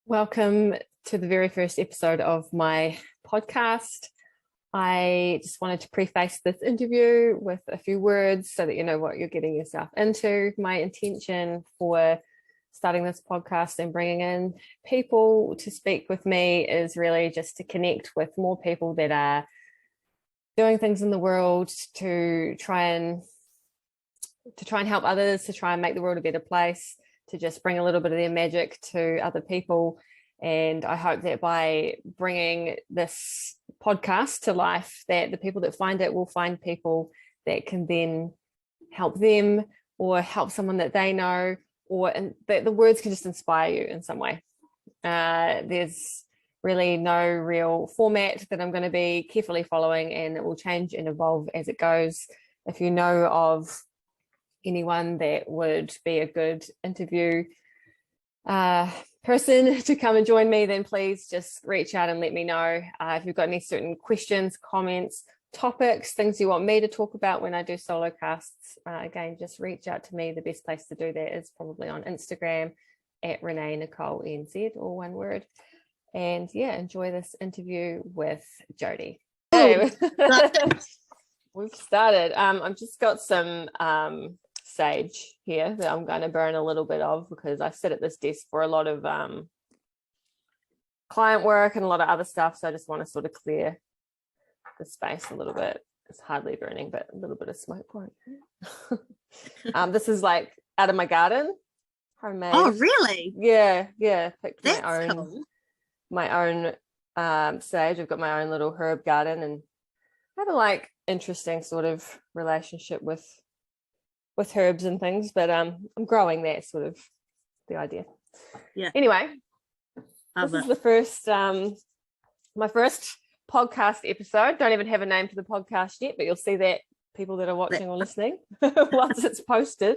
Welcome to the very first episode of my podcast. I just wanted to preface this interview with a few words so that you know what you're getting yourself into. My intention for starting this podcast and bringing in people to speak with me is really just to connect with more people that are doing things in the world to try and help others, to try and make the world a better place, to just bring a little bit of their magic to other people. And I hope that by bringing this podcast to life, that the people that find it will find people that can then help them or help someone that they know, or that the words can just inspire you in some way. There's really no real format that I'm going to be carefully following, and it will change and evolve as it goes. If you know of anyone that would be a good interview person to come and join me, then please just reach out and let me know. If you've got any certain questions, comments, topics, things you want me to talk about when I do solo casts, again, just reach out to me. The best place to do that is probably on Instagram at Renee Nicole NZ, all one word. And yeah, enjoy this interview with Jodi. Hey. We've started. I've just got some sage here that I'm going to burn a little bit of, because I sit at this desk for a lot of client work and a lot of other stuff, so I just want to sort of clear the space a little bit. It's hardly burning, but a little bit of smoke won't. This is like out of my garden, homemade. Oh really? Yeah, picked That's my own sage. I've got my own little herb garden, and I have a like interesting sort of relationship with herbs and things, but I'm growing that, sort of the idea. Yeah. Anyway, this is the first my first podcast episode. Don't even have a name for the podcast yet, but you'll see that, people that are watching or listening, once it's posted.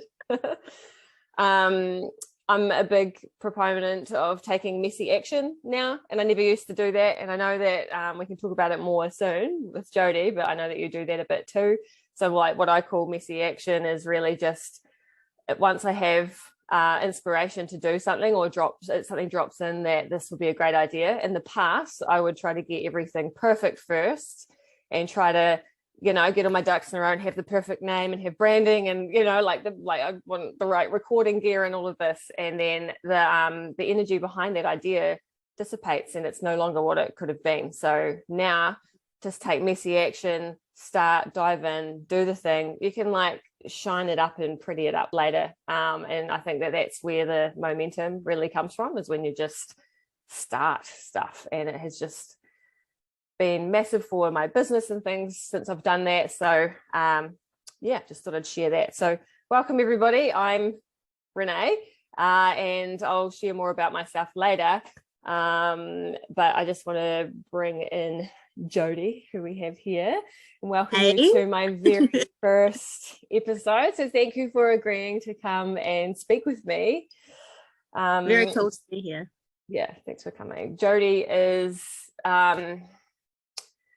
I'm a big proponent of taking messy action now, and I never used to do that, and I know that we can talk about it more soon with Jodi, but I know that you do that a bit too. So like what I call messy action is really just once I have inspiration to do something, or something drops in that this would be a great idea. In the past, I would try to get everything perfect first and try to, get all my ducks in a row and have the perfect name and have branding and, I want the right recording gear and all of this. And then the energy behind that idea dissipates and it's no longer what it could have been. So now just take messy action, dive in, do the thing. You can like shine it up and pretty it up later. And I think that that's where the momentum really comes from, is when you just start stuff. And it has just been massive for my business and things since I've done that. So just thought I'd share that. So welcome everybody. I'm Renee, and I'll share more about myself later. But I just want to bring in Jodi, who we have here, and welcome you to my very first episode. So thank you for agreeing to come and speak with me. Very cool to be here. Yeah, thanks for coming. Jodi is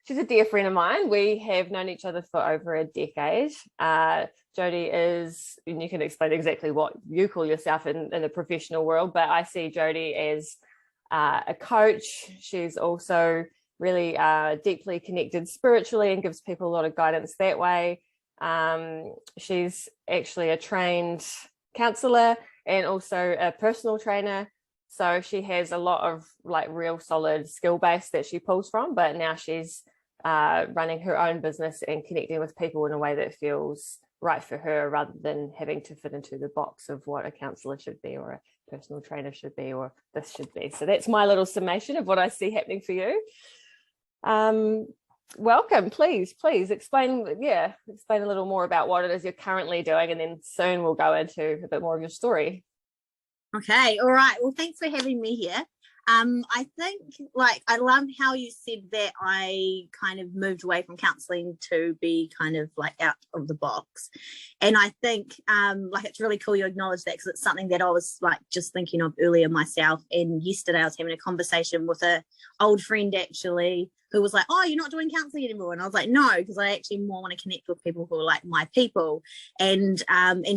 she's a dear friend of mine. We have known each other for over a decade. Jodi is, and you can explain exactly what you call yourself in the professional world, but I see Jodi as a coach. She's also really deeply connected spiritually and gives people a lot of guidance that way. She's actually a trained counselor and also a personal trainer. So she has a lot of like real solid skill base that she pulls from, but now she's running her own business and connecting with people in a way that feels right for her, rather than having to fit into the box of what a counselor should be or a personal trainer should be or this should be. So that's my little summation of what I see happening for you. Welcome. Please explain a little more about what it is you're currently doing, and then soon we'll go into a bit more of your story. Okay, all right, well, thanks for having me here. I think I love how you said that I kind of moved away from counseling to be kind of like out of the box, and I think it's really cool you acknowledge that, because it's something that I was like just thinking of earlier myself. And yesterday I was having a conversation with a old friend actually who was like, oh, you're not doing counseling anymore. And I was like, no, because I actually more want to connect with people who are like my people. And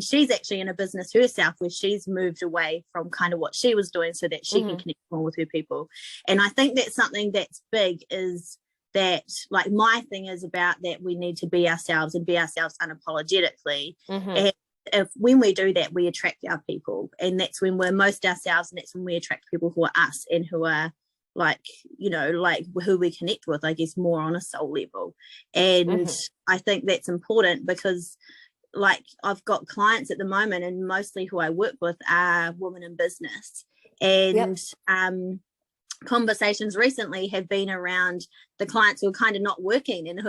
she's actually in a business herself where she's moved away from kind of what she was doing so that she can connect more with her people. And I think that's something that's big, is that, like, my thing is about that we need to be ourselves and be ourselves unapologetically. And when we do that, we attract our people, and that's when we're most ourselves, and that's when we attract people who are us and who are like, you know, like who we connect with, I guess, more on a soul level. And I think that's important because, like, I've got clients at the moment, and mostly who I work with are women in business, and conversations recently have been around the clients who are kind of not working, and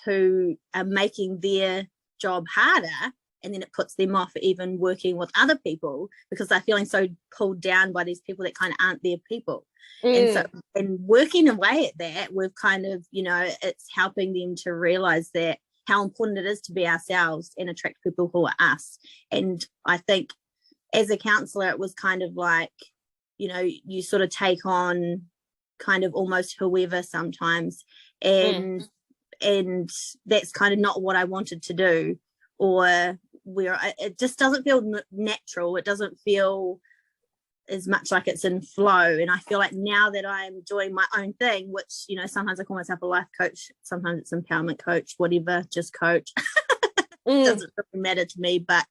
who are making their job harder, and then it puts them off even working with other people because they're feeling so pulled down by these people that kind of aren't their people. And so, and working away at that, we've kind of, you know, it's helping them to realize that how important it is to be ourselves and attract people who are us. And I think as a counselor, it was kind of like, you know, you sort of take on kind of almost whoever sometimes, and that's kind of not what I wanted to do, or where it just doesn't feel natural. It doesn't feel as much like it's in flow. And I feel like now that I'm doing my own thing, which, you know, sometimes I call myself a life coach, sometimes it's empowerment coach, whatever, just coach. Doesn't really matter to me, but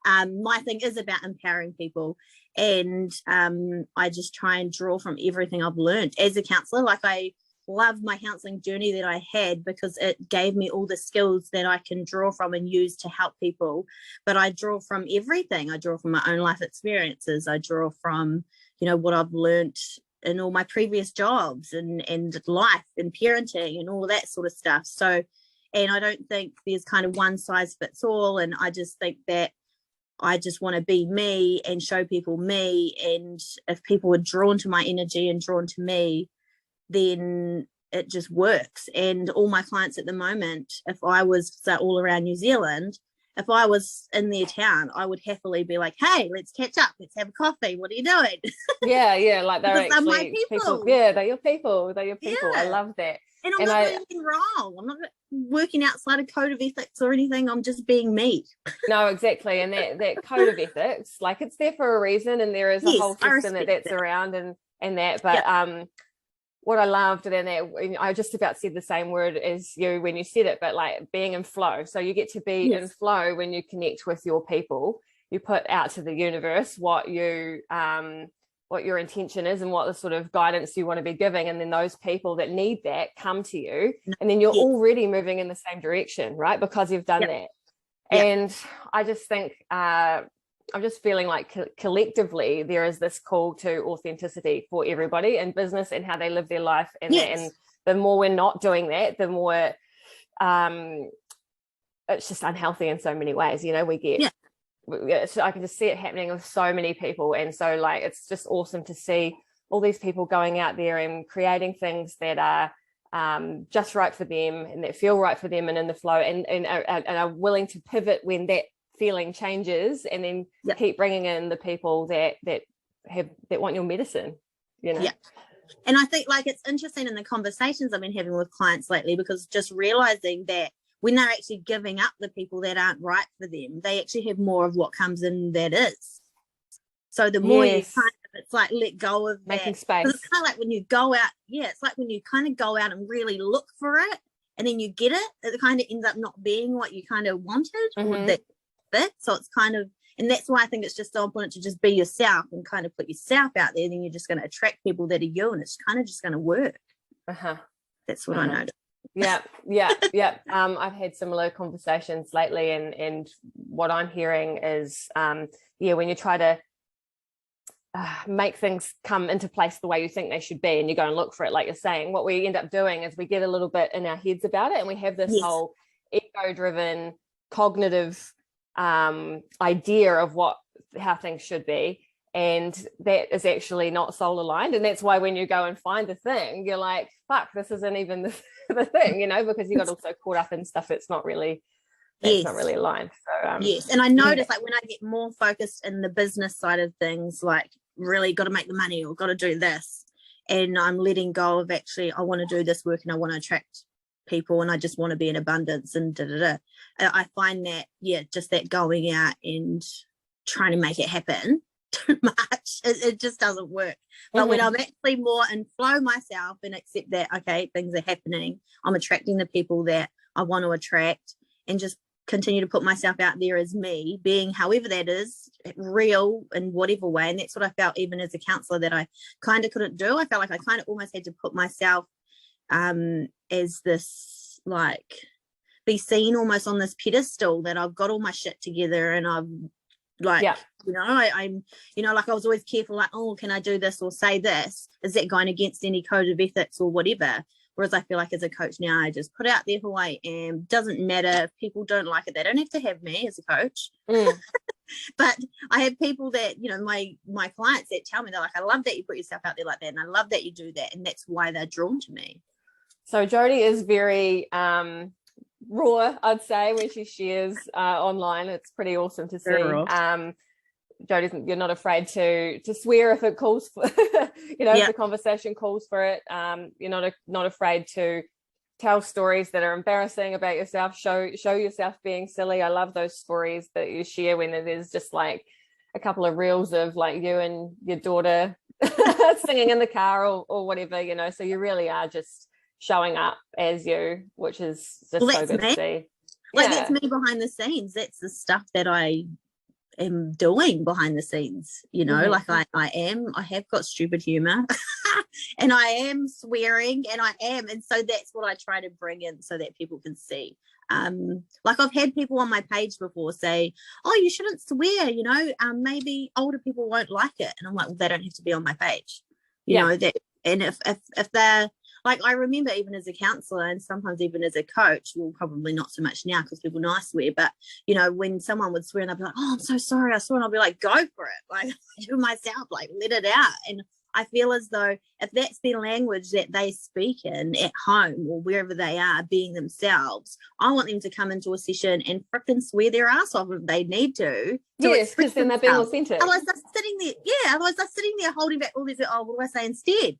my thing is about empowering people. And I just try and draw from everything I've learned as a counselor. Like, I love my counseling journey that I had because it gave me all the skills that I can draw from and use to help people. But I draw from everything. I draw from my own life experiences. I draw from, you know, what I've learned in all my previous jobs and life and parenting and all that sort of stuff. So, and I don't think there's kind of one size fits all. And I just think that I just want to be me and show people me. And if people are drawn to my energy and drawn to me, then it just works. And all my clients at the moment, if I was all around New Zealand, if I was in their town, I would happily be like, hey, let's catch up, let's have a coffee, what are you doing? Like they're actually my people. They're your people. I love that. And I'm not doing anything wrong. I'm not working outside a code of ethics or anything. I'm just being me. No, exactly. And that code of ethics, like, it's there for a reason, and there is a whole system that's around and that. But what I loved, and that I just about said the same word as you when you said it, but like being in flow. So you get to be in flow when you connect with your people. You put out to the universe what your intention is and what the sort of guidance you want to be giving, and then those people that need that come to you, and then you're already moving in the same direction, right? Because you've done that. And I just think I'm just feeling like collectively there is this call to authenticity for everybody in business and how they live their life, and and the more we're not doing that, the more it's just unhealthy in so many ways. You know, we get so I can just see it happening with so many people. And so, like, it's just awesome to see all these people going out there and creating things that are just right for them and that feel right for them and in the flow, and are willing to pivot when that feeling changes, and then keep bringing in the people that want your medicine, you know. And I think, like, it's interesting in the conversations I've been having with clients lately, because just realizing that when they're actually giving up the people that aren't right for them, they actually have more of what comes in that is. So the more you kind of, it's like, let go of making that space. It's kind of like when you go out, it's like when you kind of go out and really look for it, and then you get it, it kind of ends up not being what you kind of wanted or that bit. So it's kind of, and that's why I think it's just so important to just be yourself and kind of put yourself out there. Then you're just going to attract people that are you, and it's kind of just going to work. That's what I noticed. I've had similar conversations lately, and what I'm hearing is when you try to make things come into place the way you think they should be, and you go and look for it, like you're saying, what we end up doing is we get a little bit in our heads about it, and we have this whole ego-driven cognitive idea of how things should be, and that is actually not soul aligned. And that's why when you go and find the thing, you're like, fuck, this isn't even the thing, you know, because you got also caught up in stuff that's not really not really aligned. So and I notice, like, when I get more focused in the business side of things, like really got to make the money or got to do this, and I'm letting go of actually, I want to do this work and I want to attract people and I just want to be in abundance and I find that, just that going out and trying to make it happen too much, it just doesn't work. But when I'm actually more in flow myself and accept that, okay, things are happening, I'm attracting the people that I want to attract, and just continue to put myself out there as me, being however that is, real in whatever way. And that's what I felt even as a counselor that I kind of couldn't do. I felt like I kind of almost had to put myself as this, like, be seen almost on this pedestal that I've got all my shit together and I've like, I'm, like I was always careful, like, oh, can I do this or say this? Is that going against any code of ethics or whatever? Whereas I feel like as a coach now, I just put out there who I am. Doesn't matter if people don't like it. They don't have to have me as a coach. But I have people that, my clients that tell me, they're like, I love that you put yourself out there like that. And I love that you do that. And that's why they're drawn to me. So Jodi is very raw, I'd say, when she shares online. It's pretty awesome to see. Jodi, you're not afraid to swear if it calls for, if the conversation calls for it. You're not afraid to tell stories that are embarrassing about yourself, show yourself being silly. I love those stories that you share when there's just like a couple of reels of like you and your daughter singing in the car or whatever, so you really are just showing up as you, which is just so good to see. Like, that's me behind the scenes. That's the stuff that I am doing behind the scenes, like I have got stupid humor and I am swearing and so that's what I try to bring in so that people can see. Like I've had people on my page before say, oh, you shouldn't swear, maybe older people won't like it, and I'm like, well, they don't have to be on my page, that. And if they're like, I remember even as a counselor and sometimes even as a coach, well, probably not so much now because people know I swear, but, when someone would swear and I'd be like, oh, I'm so sorry, I swore, and I'll be like, go for it. Like, do myself, like, let it out. And I feel as though if that's their language that they speak in at home or wherever they are being themselves, I want them to come into a session and frickin' swear their ass off if they need to. Yes, because then they're being authentic. Otherwise they're sitting there holding back all this, oh, what do I say instead?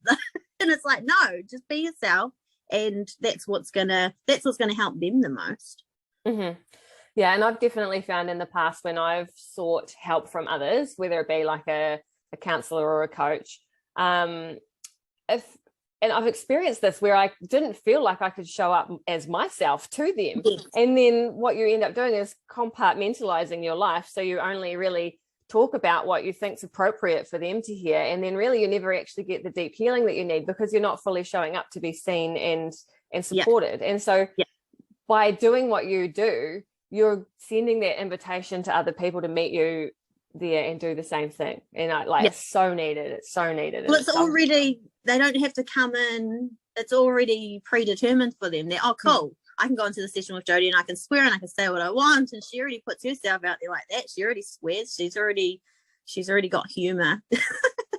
And it's like, no, just be yourself, and that's what's gonna help them the most. Yeah, and I've definitely found in the past when I've sought help from others, whether it be like a counsellor or a coach, and I've experienced this where I didn't feel like I could show up as myself to them. Yes. And then what you end up doing is compartmentalizing your life, so you only really talk about what you think's appropriate for them to hear, and then really you never actually get the deep healing that you need because you're not fully showing up to be seen and supported. And so by doing what you do, you're sending that invitation to other people to meet you there and do the same thing. And it's so needed. It's so needed. Well, it's already, they don't have to come in, it's already predetermined for them. They're, oh, cool, I can go into the session with Jodi and I can swear and I can say what I want, and she already puts herself out there like that. She already swears. She's already got humor, So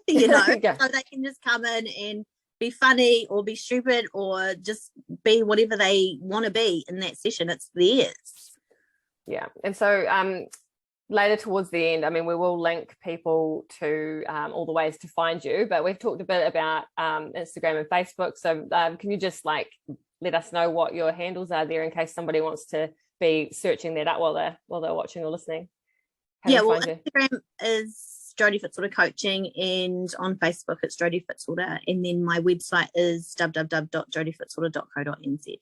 they can just come in and be funny or be stupid or just be whatever they want to be in that session. It's theirs. Yeah. And so later towards the end, I mean, we will link people to all the ways to find you, but we've talked a bit about Instagram and Facebook. So can you just let us know what your handles are there in case somebody wants to be searching that up while they're watching or listening? Instagram is Jodi Fitzwater Coaching, and on Facebook it's Jodi Fitzwater, and then my website is www.jodifitzwater.co.nz.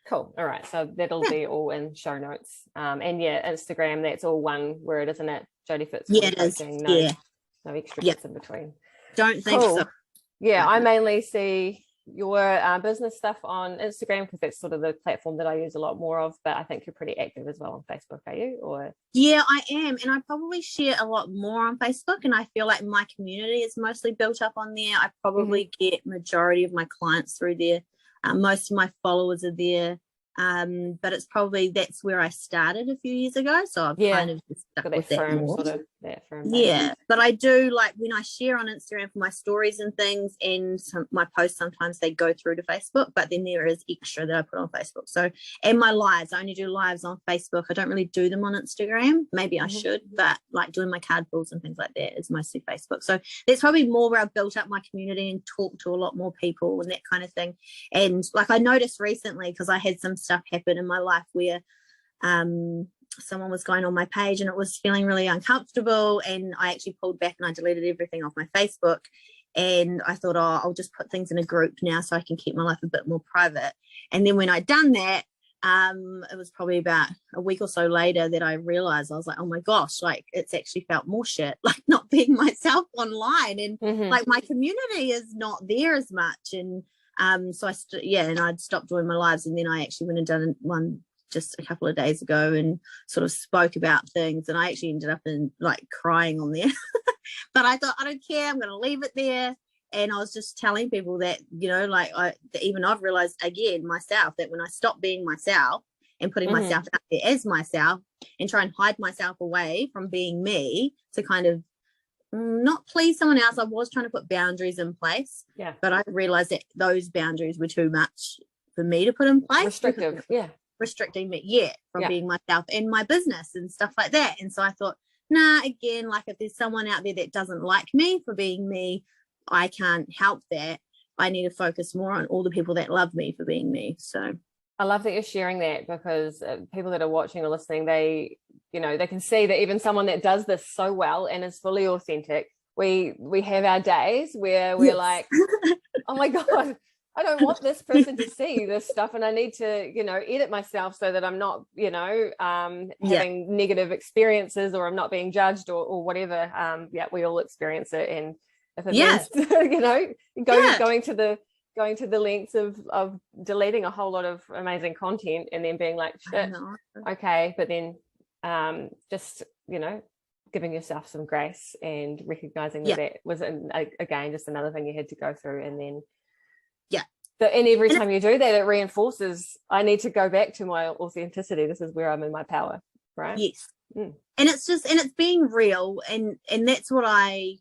Cool. All right. So that'll be all in show notes. And Instagram, that's all one word, isn't it? Jodi Fitzwater Coaching. No extra bits in between. Don't think so. Yeah, I mainly see your business stuff on Instagram because that's sort of the platform that I use a lot more of, but I think you're pretty active as well on Facebook, are you? Or yeah, I am, and I probably share a lot more on Facebook, and I feel like my community is mostly built up on there. I probably get majority of my clients through there. Most of my followers are there, but it's probably that's where I started a few years ago, so I've kind of just stuck with that more. Sort of. that for Yeah, but I do, like, when I share on Instagram for my stories and things, and my posts, sometimes they go through to Facebook, but then there is extra that I put on Facebook. So, and my lives, I only do lives on Facebook. I don't really do them on Instagram. Maybe I should, but like doing my card pulls and things like that is mostly Facebook. So that's probably more where I've built up my community and talked to a lot more people and that kind of thing. And like I noticed recently, because I had some stuff happen in my life where someone was going on my page and it was feeling really uncomfortable, and I actually pulled back and I deleted everything off my Facebook, and I thought, oh, I'll just put things in a group now so I can keep my life a bit more private. And then when I'd done that, it was probably about a week or so later that I realized, I was like, oh my gosh, like it's actually felt more shit, like not being myself online, and like my community is not there as much. And so and I'd stopped doing my lives, and then I actually went and done one just a couple of days ago and sort of spoke about things, and I actually ended up in like crying on there. But I thought, I don't care, I'm going to leave it there. And I was just telling people that, you know, like even I've realized again myself that when I stop being myself and putting myself out there as myself and try and hide myself away from being me to kind of not please someone else, I was trying to put boundaries in place, but I realized that those boundaries were too much for me to put in place. Restrictive, restricting me from being myself and my business and stuff like that. And so I thought, nah, again, like if there's someone out there that doesn't like me for being me, I can't help that. I need to focus more on all the people that love me for being me. So I love that you're sharing that, because people that are watching or listening, they, you know, they can see that even someone that does this so well and is fully authentic, we have our days where we're like, oh my God, I don't want this person to see this stuff, and I need to, you know, edit myself so that I'm not, you know, having negative experiences, or I'm not being judged, or whatever. We all experience it, and if it means, you know, going to the lengths of deleting a whole lot of amazing content and then being like, shit, okay, but then just, you know, giving yourself some grace and recognizing that was again just another thing you had to go through, and then. And every time you do that, it reinforces, I need to go back to my authenticity. This is where I'm in my power, right? Yes. And it's just, and it's being real. And that's why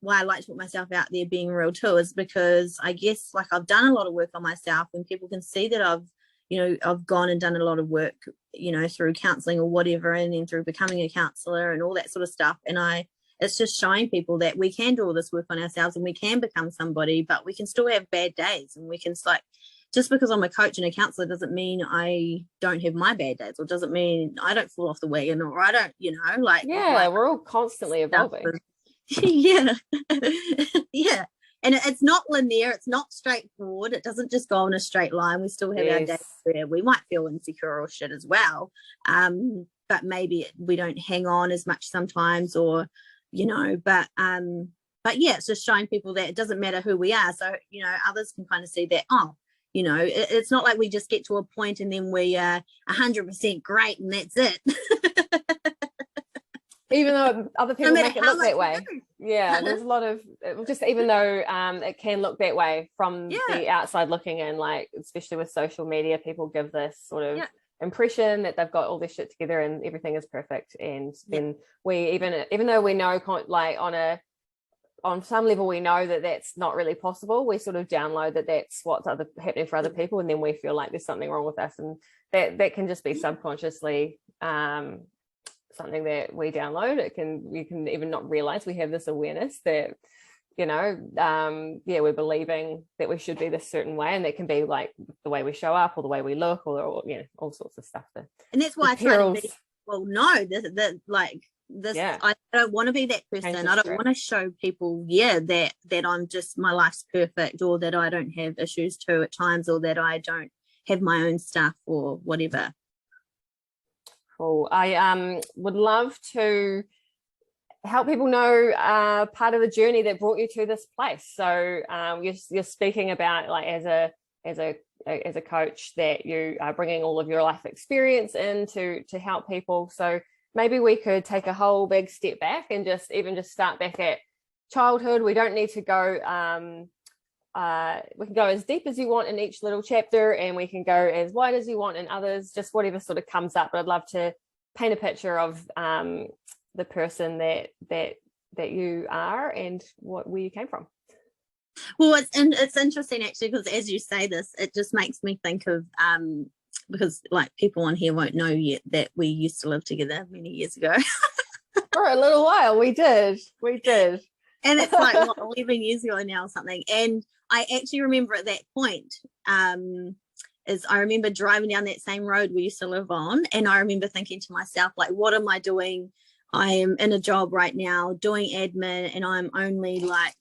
I like to put myself out there being real too, is because I guess like I've done a lot of work on myself, and people can see that I've gone and done a lot of work, you know, through counseling or whatever, and then through becoming a counselor and all that sort of stuff. And it's just showing people that we can do all this work on ourselves and we can become somebody, but we can still have bad days, and we can, like, just because I'm a coach and a counselor doesn't mean I don't have my bad days, or doesn't mean I don't fall off the wagon, or I don't, you know, like we're all constantly evolving. And it's not linear, it's not straightforward, it doesn't just go in a straight line. We still have our days where we might feel insecure or shit as well, but maybe we don't hang on as much sometimes, or you know, but it's just showing people that it doesn't matter who we are, so you know, others can kind of see that, oh, you know, it's not like we just get to a point and then we are 100% great and that's it. Even though other people make it look that way. There's a lot of, just even though it can look that way from the outside looking in, like especially with social media, people give this sort of impression that they've got all this shit together and everything is perfect, and then we even though we know, like on some level we know that that's not really possible, we sort of download that that's what's happening for other people, and then we feel like there's something wrong with us, and that can just be subconsciously something that we download. You can even not realize we have this awareness that, you know, we're believing that we should be this certain way, and that can be like the way we show up or the way we look, or you know, all sorts of stuff. And that's why I try to be, I don't want to be that person. I don't want to show people that I'm just, my life's perfect, or that I don't have issues too at times, or that I don't have my own stuff or whatever. Cool. I would love to help people know part of the journey that brought you to this place. So you're speaking about, like, as a coach, that you are bringing all of your life experience in to help people. So maybe we could take a whole big step back and just start back at childhood. We don't need to go we can go as deep as you want in each little chapter, and we can go as wide as you want in others, just whatever sort of comes up. But I'd love to paint a picture of the person that you are and where you came from. Well, it's interesting actually, because as you say this, it just makes me think of because like people on here won't know yet that we used to live together many years ago. For a little while, we did. And it's like 11 years ago now or something. And I actually remember at that point, is I remember driving down that same road we used to live on, and I remember thinking to myself, like, what am I doing? I am in a job right now doing admin, and I'm only like,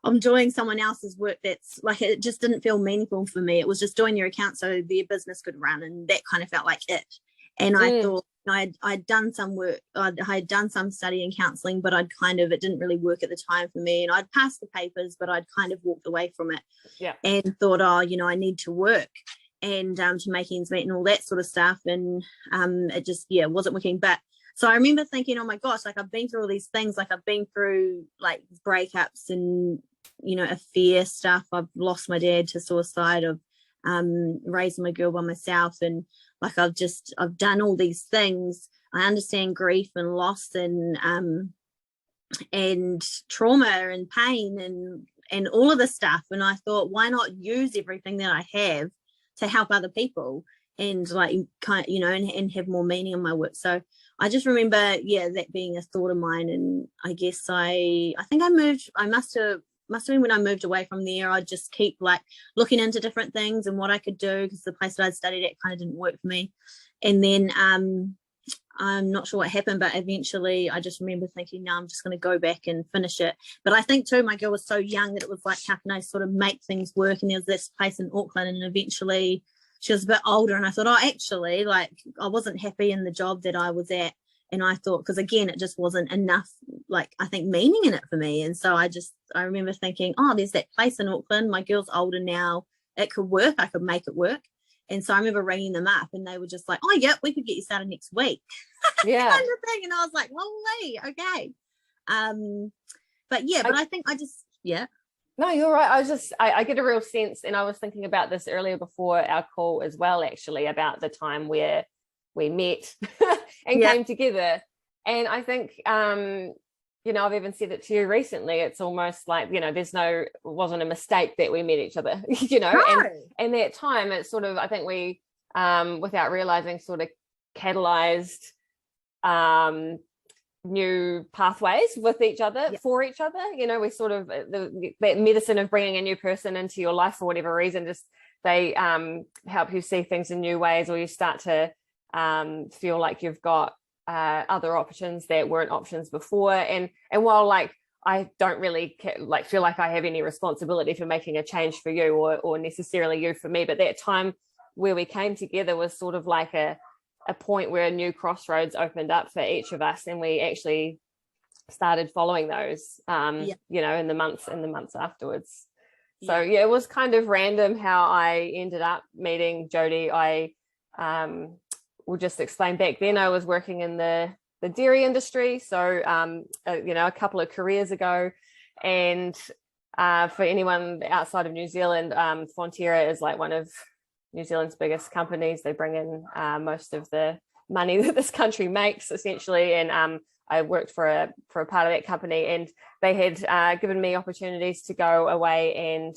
I'm doing someone else's work that's like, it just didn't feel meaningful for me. It was just doing their account so their business could run, and that kind of felt like it. And I thought I'd done some work, I'd done some study in counselling, but it didn't really work at the time for me. And I'd passed the papers, but I'd kind of walked away from it. Yeah. And thought, I need to work and to make ends meet and all that sort of stuff. And it just, wasn't working. But so I remember thinking, oh my gosh, like I've been through all these things, like I've been through like breakups and, affair stuff. I've lost my dad to suicide. I've raising my girl by myself, and like I've done all these things. I understand grief and loss and trauma and pain and all of this stuff. And I thought, why not use everything that I have to help other people and like kind of, and have more meaning in my work. So I just remember, that being a thought of mine. And I guess I think I must have been when I moved away from there. I'd just keep like looking into different things and what I could do, because the place that I'd studied at kind of didn't work for me. And then I'm not sure what happened, but eventually I just remember thinking, no, I'm just going to go back and finish it. But I think too, my girl was so young that it was like, how can I sort of make things work? And there was this place in Auckland, and eventually she was a bit older, and I thought, actually, like I wasn't happy in the job that I was at. And I thought, because again, it just wasn't enough, like I think, meaning in it for me. And so I remember thinking, there's that place in Auckland. My girl's older now. It could work. I could make it work. And so I remember ringing them up, and they were just like, yep, we could get you started next week. Yeah. Kind of thing. And I was like, lovely. Okay. But I think No, you're right. I get a real sense, and I was thinking about this earlier before our call as well, actually, about the time where we met and came together. And I think, I've even said it to you recently, it's almost like, it wasn't a mistake that we met each other, No. and that time it's sort of, I think we, without realizing, sort of catalyzed new pathways with each other, for each other. We sort of, that medicine of bringing a new person into your life for whatever reason, just they help you see things in new ways, or you start to feel like you've got other options that weren't options before. And while like I don't really feel like I have any responsibility for making a change for you or necessarily you for me, but that time where we came together was sort of like a point where a new crossroads opened up for each of us, and we actually started following those in the months afterwards. So it was kind of random how I ended up meeting Jodi. I will just explain, back then I was working in the dairy industry, so a couple of careers ago. And for anyone outside of New Zealand, Fonterra is like one of New Zealand's biggest companies. They bring in most of the money that this country makes, essentially. And I worked for a part of that company, and they had given me opportunities to go away and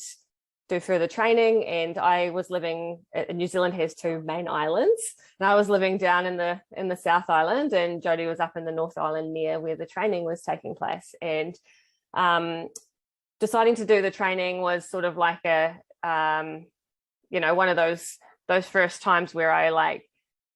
do further training. And I was living, New Zealand has two main islands, and I was living down in the South Island, and Jodi was up in the North Island near where the training was taking place. And deciding to do the training was sort of like a one of those first times where I like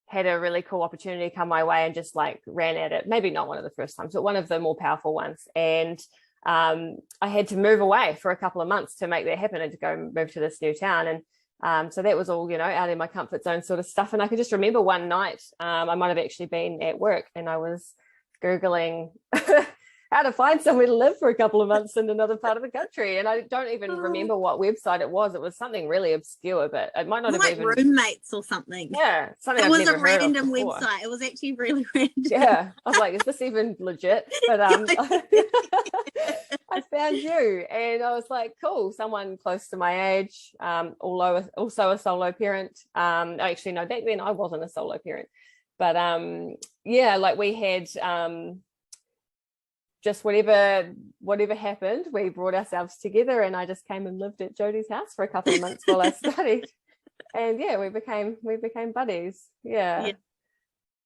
had a really cool opportunity come my way and just like ran at it. Maybe not one of the first times, but one of the more powerful ones. And I had to move away for a couple of months to make that happen, and to go move to this new town. And so that was all, out in my comfort zone sort of stuff. And I could just remember one night, I might have actually been at work, and I was Googling how to find somewhere to live for a couple of months in another part of the country. And I don't even remember what website it was. It was something really obscure, but it might not have like even roommates or something. Yeah, something it I've was never a heard of random before. website. It was actually really random. Yeah, I was like, is this even legit? But I found you, and I was like, cool, someone close to my age, although also a solo parent. Actually, no, back then I wasn't a solo parent, but like we had just whatever happened, we brought ourselves together, and I just came and lived at Jodi's house for a couple of months while I studied. And yeah, we became buddies. Yeah.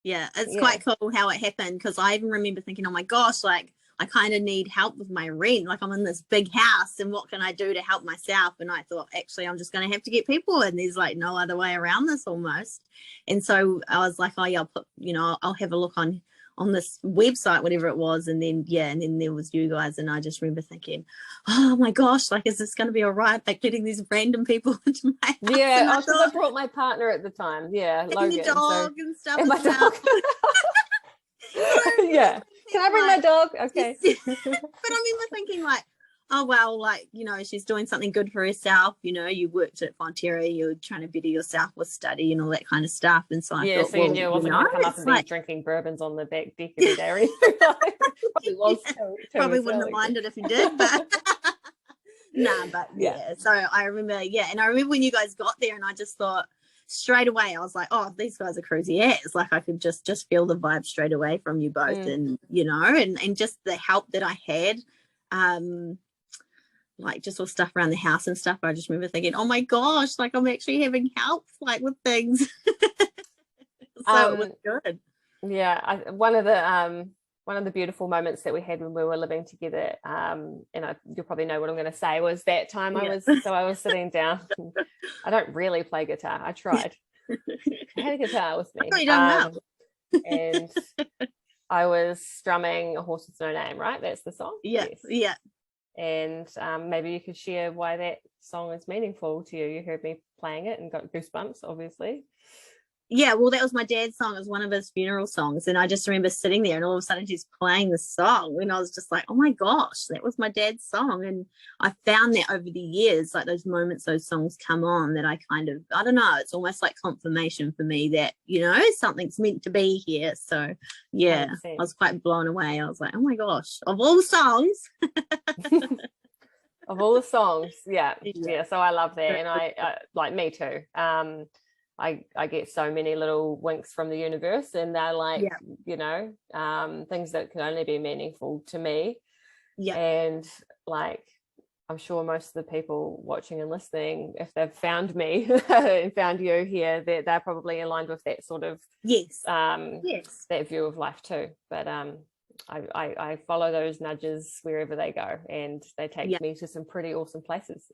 It's quite cool how it happened, because I even remember thinking, oh my gosh, like I kind of need help with my rent, like I'm in this big house and what can I do to help myself? And I thought, actually, I'm just going to have to get people, and there's like no other way around this almost. And so I was like, oh yeah, I'll put, I'll have a look on this website, whatever it was. And then there was you guys, and I just remember thinking, oh my gosh, like, is this going to be all right, like getting these random people into my house? Yeah, because I brought my partner at the time, Logan, your dog and stuff, and my dog. Yeah, can I bring my dog? Okay. But I remember thinking like, oh well, like, she's doing something good for herself, you worked at Fonterra, you're trying to better yourself with study and all that kind of stuff. And so I thought, so you knew I wasn't going to come up and be drinking bourbons on the back deck every day. Probably wouldn't have minded if you did, but but so I remember, and I remember when you guys got there, and I just thought straight away, I was like, oh, these guys are crazy ass. Like I could just feel the vibe straight away from you both. And and just the help that I had, like just with stuff around the house and stuff. I just remember thinking, oh my gosh, like I'm actually having help, like with things. So it was good. One of the beautiful moments that we had when we were living together, and you'll probably know what I'm going to say, was that time I was sitting down. I don't really play guitar. I tried. I had a guitar with me. I thought you done well. And I was strumming A Horse With No Name, right? That's the song? Yes. And maybe you could share why that song is meaningful to you. You heard me playing it and got goosebumps, obviously. Yeah, well, that was my dad's song. It was one of his funeral songs. And I just remember sitting there, and all of a sudden she's playing the song. And I was just like, oh my gosh, that was my dad's song. And I found that over the years, like those moments those songs come on, that I kind of, I don't know, it's almost like confirmation for me that, something's meant to be here. So I was quite blown away. I was like, oh my gosh, of all songs. Of all the songs, so I love that. And I like, me too. I get so many little winks from the universe, and they're like, things that can only be meaningful to me. And like, I'm sure most of the people watching and listening, if they've found me and found you here, they're probably aligned with that sort of that view of life too. But I follow those nudges wherever they go, and they take me to some pretty awesome places.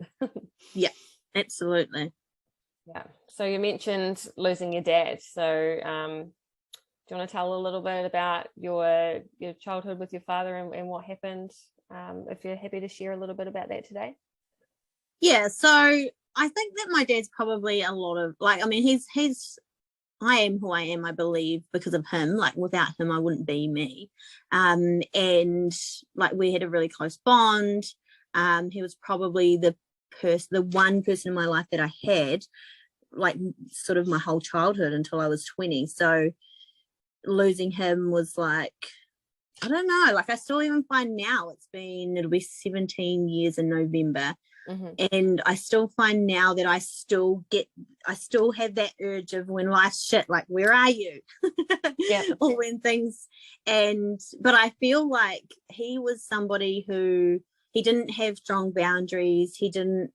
Absolutely. So you mentioned losing your dad. So do you want to tell a little bit about your childhood with your father and what happened? If you're happy to share a little bit about that today. So I think that my dad's probably a lot of, like, I mean, he's I am who I am, I believe, because of him. Like without him, I wouldn't be me. And like we had a really close bond. He was probably the one person in my life that I had, like sort of my whole childhood until I was 20. So losing him was like, I don't know, like I still even find now it'll be 17 years in November. And I still find now that I still have that urge of when life's shit, like where are you? Or when things, but I feel like he was somebody who, he didn't have strong boundaries. He didn't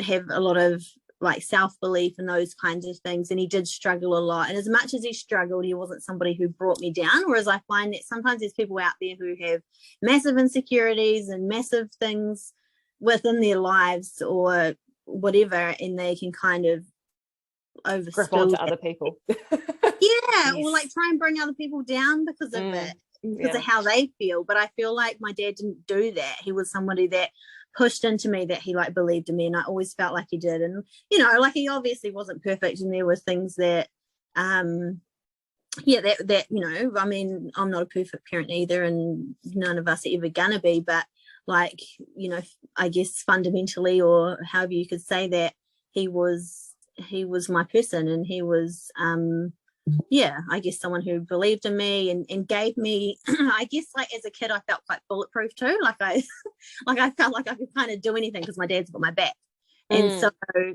have a lot of like self-belief and those kinds of things. And he did struggle a lot. And as much as he struggled, he wasn't somebody who brought me down. Whereas I find that sometimes there's people out there who have massive insecurities and massive things within their lives or whatever, and they can kind of grip onto other people. Or like try and bring other people down because of it. Because of how they feel. But I feel like my dad didn't do that. He was somebody that pushed into me, that he like believed in me, and I always felt like he did. And like he obviously wasn't perfect, and there were things that I mean, I'm not a perfect parent either, and none of us are ever gonna be, but like, I guess fundamentally, or however you could say that, he was my person, and he was I guess someone who believed in me and gave me, I guess like as a kid I felt quite bulletproof too, like I felt like I could kind of do anything because my dad's got my back. And so,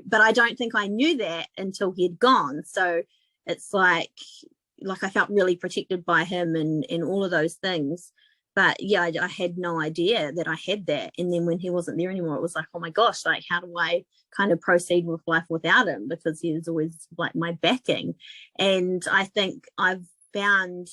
but I don't think I knew that until he'd gone. So it's like I felt really protected by him and all of those things. but yeah, I had no idea that I had that. And then when he wasn't there anymore, it was like, oh my gosh, like how do I kind of proceed with life without him, because he was always like my backing. And I think I've found,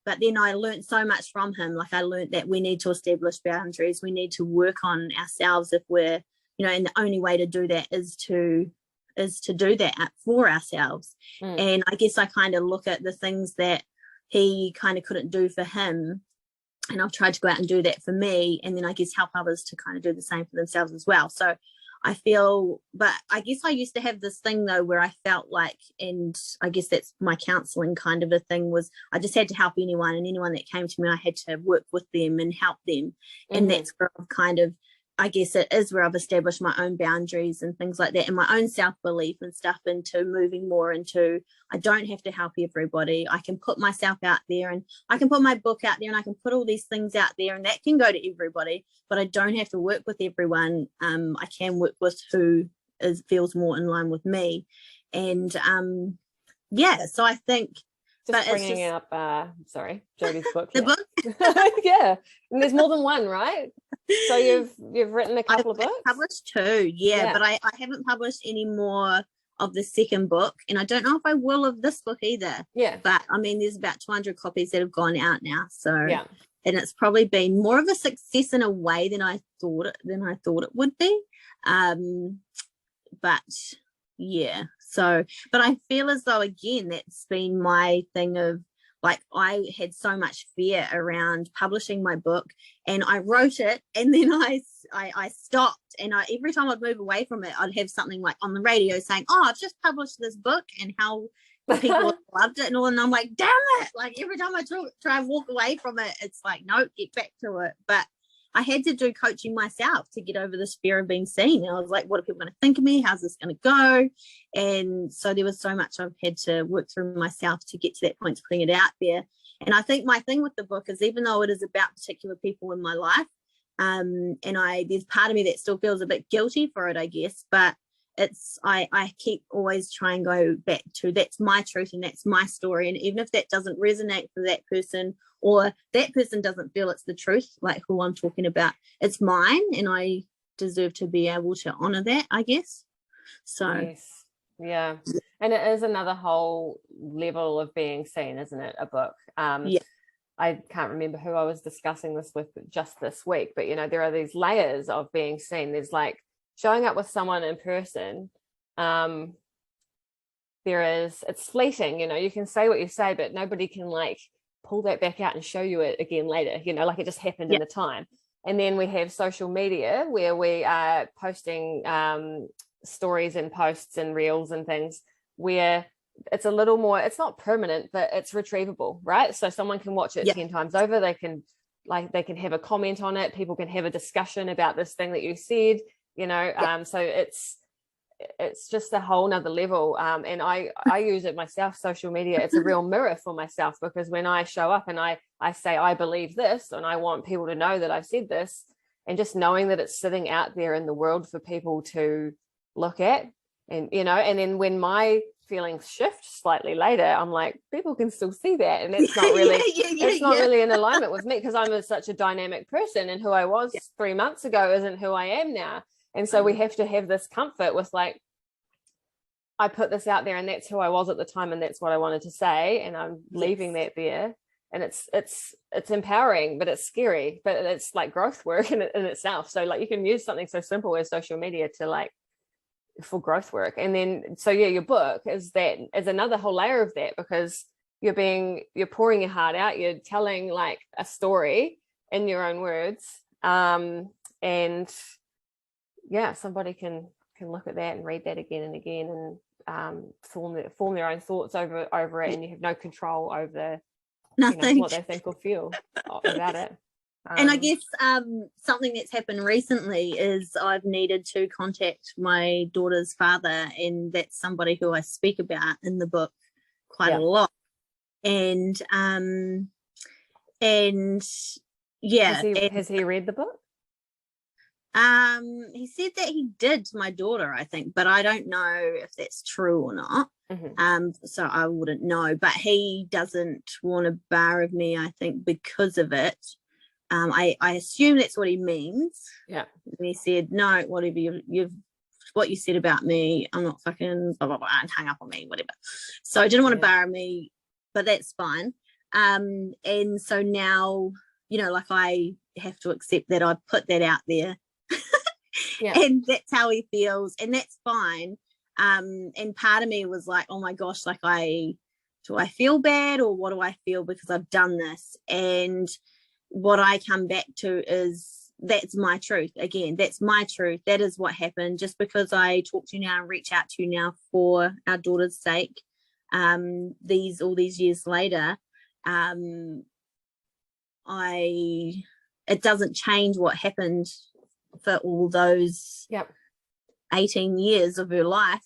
but then I learned so much from him. Like I learned that we need to establish boundaries, we need to work on ourselves if we're, you know, and the only way to do that is to do that for ourselves. And I guess I kind of look at the things that he kind of couldn't do for him, and I've tried to go out and do that for me, and then I guess help others to kind of do the same for themselves as well. So I feel, but I guess I used to have this thing though where I felt like, and I guess that's my counseling kind of a thing, was I just had to help anyone, and anyone that came to me I had to work with them and help them. And that's where I've kind of, I guess it is where I've established my own boundaries and things like that, and my own self-belief and stuff, into moving more into, I don't have to help everybody. I can put myself out there, and I can put my book out there, and I can put all these things out there, and that can go to everybody, but I don't have to work with everyone. I can work with who feels more in line with me. And yeah, so I think just bringing up Jodi's book. The book. Yeah, and there's more than one, right? So you've written a couple of books? Published 2, yeah. But I haven't published any more of the second book, and I don't know if I will of this book either. Yeah, but I mean, there's about 200 copies that have gone out now, so yeah, and it's probably been more of a success in a way than I thought it would be. But yeah, so, but I feel as though, again, that's been my thing of, like, I had so much fear around publishing my book, and I wrote it, and then I stopped, and every time I'd move away from it, I'd have something like on the radio saying, oh, I've just published this book and how people loved it and all, and I'm like, damn it, like every time I try and walk away from it, it's like, no, get back to it. But I had to do coaching myself to get over this fear of being seen. And I was like, what are people going to think of me? How's this going to go? And so there was so much I've had to work through myself to get to that point, to putting it out there. And I think my thing with the book is, even though it is about particular people in my life, and there's part of me that still feels a bit guilty for it, I guess, but I keep always trying to go back to, that's my truth and that's my story. And even if that doesn't resonate for that person, or that person doesn't feel it's the truth, like who I'm talking about, it's mine, and I deserve to be able to honor that, I guess. So yes. Yeah, and it is another whole level of being seen, isn't it? A book. Yeah. I can't remember who I was discussing this with just this week, but you know, there are these layers of being seen. There's like showing up with someone in person. It's fleeting, you know, you can say what you say, but nobody can like pull that back out and show you it again later, you know, like it just happened in the time. And then we have social media where we are posting stories and posts and reels and things where it's a little more, it's not permanent, but it's retrievable, right? So someone can watch it 10 times over. They can have a comment on it. People can have a discussion about this thing that you said, you know. So it's just a whole nother level. And I use it myself, social media. It's a real mirror for myself, because when I show up and I say, I believe this, and I want people to know that I've said this, and just knowing that it's sitting out there in the world for people to look at, and, you know, and then when my feelings shift slightly later, I'm like, people can still see that. And it's not really, it's not really in alignment with me, because I'm such a dynamic person, and who I was 3 months ago isn't who I am now. And so we have to have this comfort with, like, I put this out there and that's who I was at the time, and that's what I wanted to say, and I'm leaving that there. And it's empowering, but it's scary, but it's like growth work in itself. So like, you can use something so simple as social media to, like, for growth work. And then, so yeah, your book is another whole layer of that, because you're pouring your heart out, you're telling like a story in your own words. And yeah, somebody can look at that and read that again and again, and form their own thoughts over it, and you have no control over nothing, you know, what they think or feel about it. And I guess something that's happened recently is I've needed to contact my daughter's father, and that's somebody who I speak about in the book quite a lot. And yeah, has he read the book? He said that he did, to my daughter, I think, but I don't know if that's true or not. So I wouldn't know, but he doesn't want a bar of me, I think, because of it. I assume that's what he means. Yeah. And he said, no, whatever what you said about me, I'm not fucking blah, blah, blah, and hung up on me, whatever. So I didn't want to borrow me, but that's fine. And so now, you know, like I have to accept that I put that out there. Yeah. And that's how he feels, and that's fine. And part of me was like, oh my gosh, like do I feel bad, or what do I feel because I've done this? And what I come back to is that's my truth. Again, that's my truth. That is what happened. Just because I talk to you now and reach out to you now for our daughter's sake, all these years later, it doesn't change what happened for all those 18 years of her life.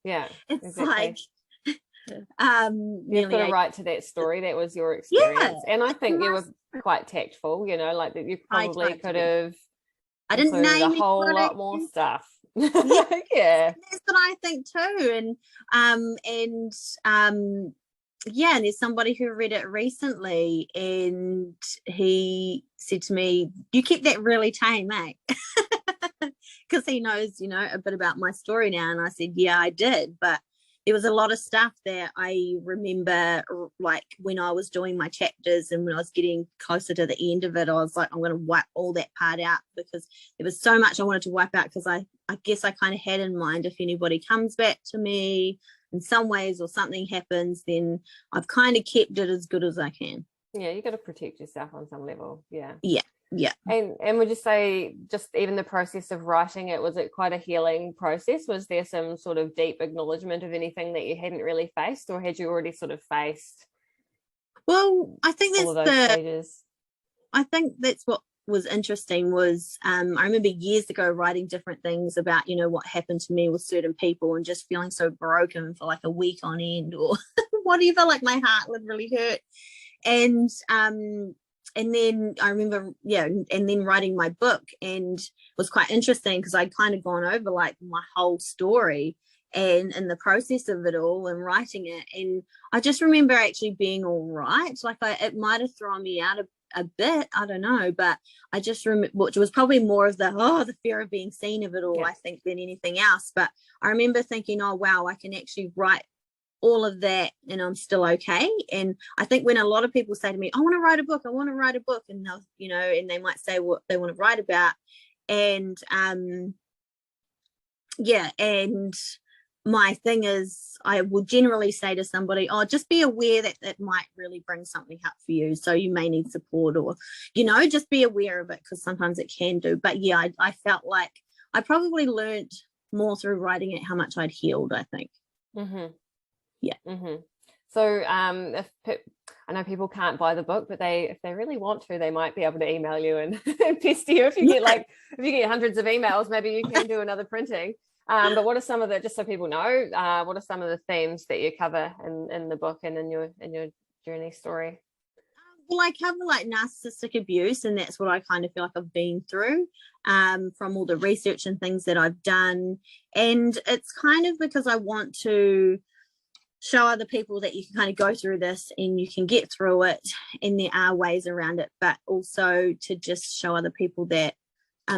Yeah, it's exactly. like you've got a right to that story. That was your experience. And I think you were quite tactful, you know, like that you probably could have I didn't name a whole lot more stuff. Yeah. That's what I think too. And there's somebody who read it recently, and he said to me, you kept that really tame, eh? Because he knows, you know, a bit about my story now. And I said, yeah, I did. But there was a lot of stuff that I remember, like when I was doing my chapters and when I was getting closer to the end of it, I was like, I'm going to wipe all that part out, because there was so much I wanted to wipe out, because I guess I kind of had in mind, if anybody comes back to me in some ways or something happens, then I've kind of kept it as good as I can. Yeah, you got to protect yourself on some level. Yeah. And would you say just even the process of writing it, was it quite a healing process? Was there some sort of deep acknowledgement of anything that you hadn't really faced, or had you already sort of faced I think that's all of those stages? I think that's what was interesting was I remember years ago writing different things about, you know, what happened to me with certain people, and just feeling so broken for like a week on end or whatever, like my heart would really hurt. And then I remember, and then writing my book, and it was quite interesting because I'd kind of gone over like my whole story and in the process of it all and writing it. And I just remember actually being all right. Like it might have thrown me out a bit, I don't know, but I just remember, which was probably more of the fear of being seen of it all, I think, than anything else. But I remember thinking, oh, wow, I can actually write all of that and I'm still okay. And I think when a lot of people say to me, I want to write a book, and they'll, you know, and they might say what they want to write about. And and my thing is, I will generally say to somebody, oh, just be aware that that might really bring something up for you, so you may need support, or, you know, just be aware of it, because sometimes it can do. But yeah, I felt like I probably learned more through writing it how much I'd healed, I think. So I know people can't buy the book, but if they really want to, they might be able to email you and pester you. If you get hundreds of emails, maybe you can do another printing. But what are some of the, just so people know, what are some of the themes that you cover in the book and in your journey story? Well, I cover like narcissistic abuse, and that's what I kind of feel like I've been through from all the research and things that I've done. And it's kind of because I want to show other people that you can kind of go through this and you can get through it, and there are ways around it, but also to just show other people that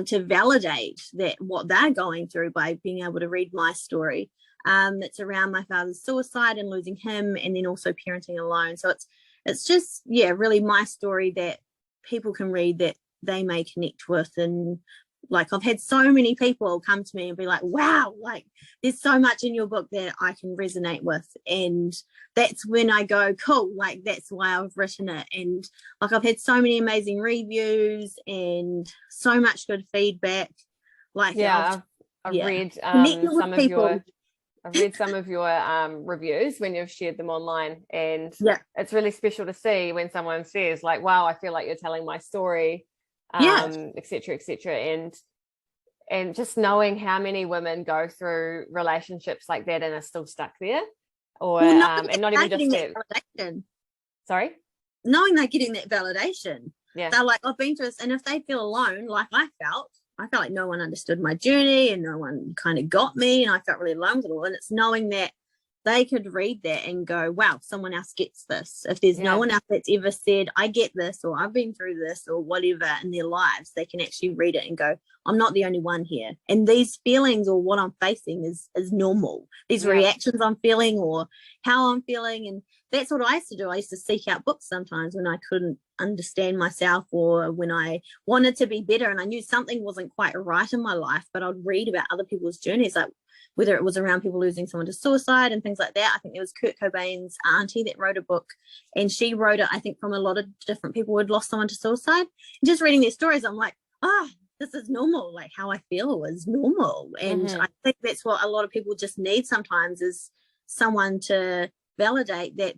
to validate that what they're going through by being able to read my story. It's around my father's suicide and losing him, and then also parenting alone. So it's just, really my story that people can read that they may connect with. And like, I've had so many people come to me and be like, wow, like there's so much in your book that I can resonate with. And that's when I go, cool, like that's why I've written it. And like, I've had so many amazing reviews and so much good feedback. Like, I've read I've read some of your reviews when you've shared them online, and it's really special to see when someone says like, wow, I feel like you're telling my story, et cetera, and just knowing how many women go through relationships like that and are still stuck there, or and not even just that validation. Sorry, knowing they're getting that validation, they're like, I've been through this. And if they feel alone, like I felt like no one understood my journey and no one kind of got me, and I felt really alone with it all. And it's knowing that they could read that and go, wow, someone else gets this. If there's no one else that's ever said, I get this, or I've been through this, or whatever in their lives, they can actually read it and go, I'm not the only one here. And these feelings or what I'm facing is normal. These reactions I'm feeling or how I'm feeling. And that's what I used to do. I used to seek out books sometimes when I couldn't understand myself, or when I wanted to be better and I knew something wasn't quite right in my life, but I'd read about other people's journeys, like whether it was around people losing someone to suicide and things like that. I think there was Kurt Cobain's auntie that wrote a book, and she wrote it, I think, from a lot of different people who had lost someone to suicide. And just reading their stories, I'm like, this is normal. Like, how I feel is normal. And I think that's what a lot of people just need sometimes, is someone to validate that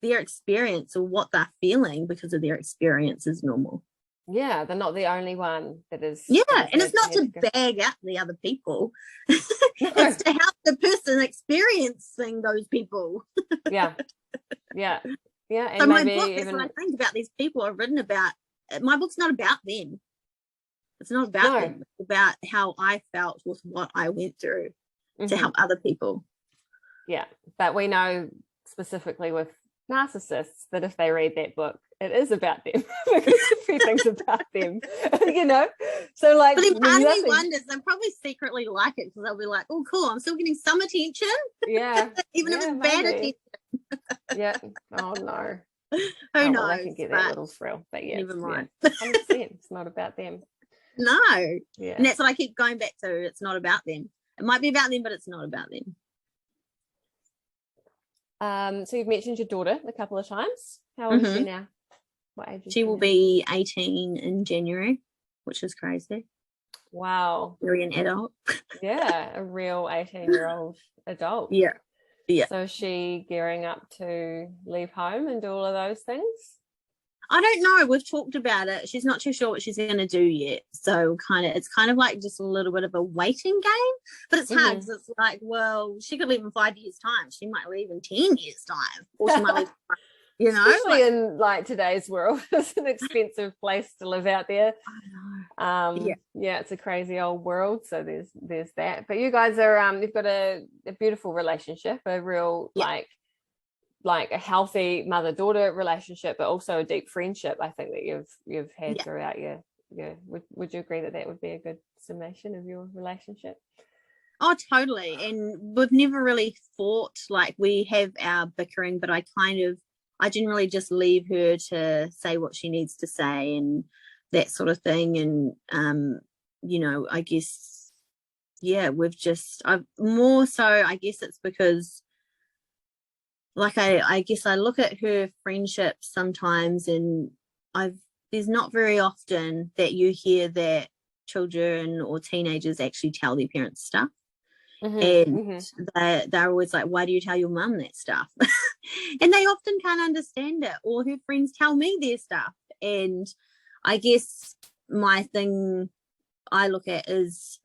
their experience or what they're feeling because of their experience is normal. Yeah, they're not the only one that is. Yeah, and it's not to bag out the other people. It's to help the person experiencing those people. Yeah. And so my maybe book is even what I think about these people I've written about. My book's not about them. It's not about them. It's about how I felt with what I went through to help other people. Yeah, but we know specifically with narcissists that if they read that book, it is about them because everything's about them, you know. So like, but then part of me wonders, they probably secretly like it because they'll be like, oh cool, I'm still getting some attention, even if it's bad attention. Yeah. Oh no, who knows? Well, they can get that little thrill, but never mind. 100%. It's not about them. No. And that's what I keep going back to. It's not about them. It might be about them, but it's not about them. So you've mentioned your daughter a couple of times. How old is she now? What age is she will be 18 in January, which is crazy. Wow. Really an adult. Yeah, a real 18-year-old adult. Yeah. So is she gearing up to leave home and do all of those things? I don't know. We've talked about it. She's not too sure what she's going to do yet. So it's kind of like just a little bit of a waiting game. But it's hard because it's like, well, she could leave in 5 years' time. She might leave in 10 years' time. Or she might leave, you know. Especially in like today's world. It's an expensive place to live out there. I know. It's a crazy old world. So there's that. But you guys are you've got a beautiful relationship, a real like a healthy mother-daughter relationship, but also a deep friendship, I think, that you've had throughout your would you agree that would be a good summation of your relationship? Oh, totally. And we've never really fought. Like, we have our bickering, but I generally just leave her to say what she needs to say and that sort of thing. And you know, I guess I've more so, I guess it's because, like, I guess I look at her friendships sometimes, and there's not very often that you hear that children or teenagers actually tell their parents stuff. And they're always like, why do you tell your mum that stuff? And they often can't understand it, or her friends tell me their stuff. And I guess my thing I look at is,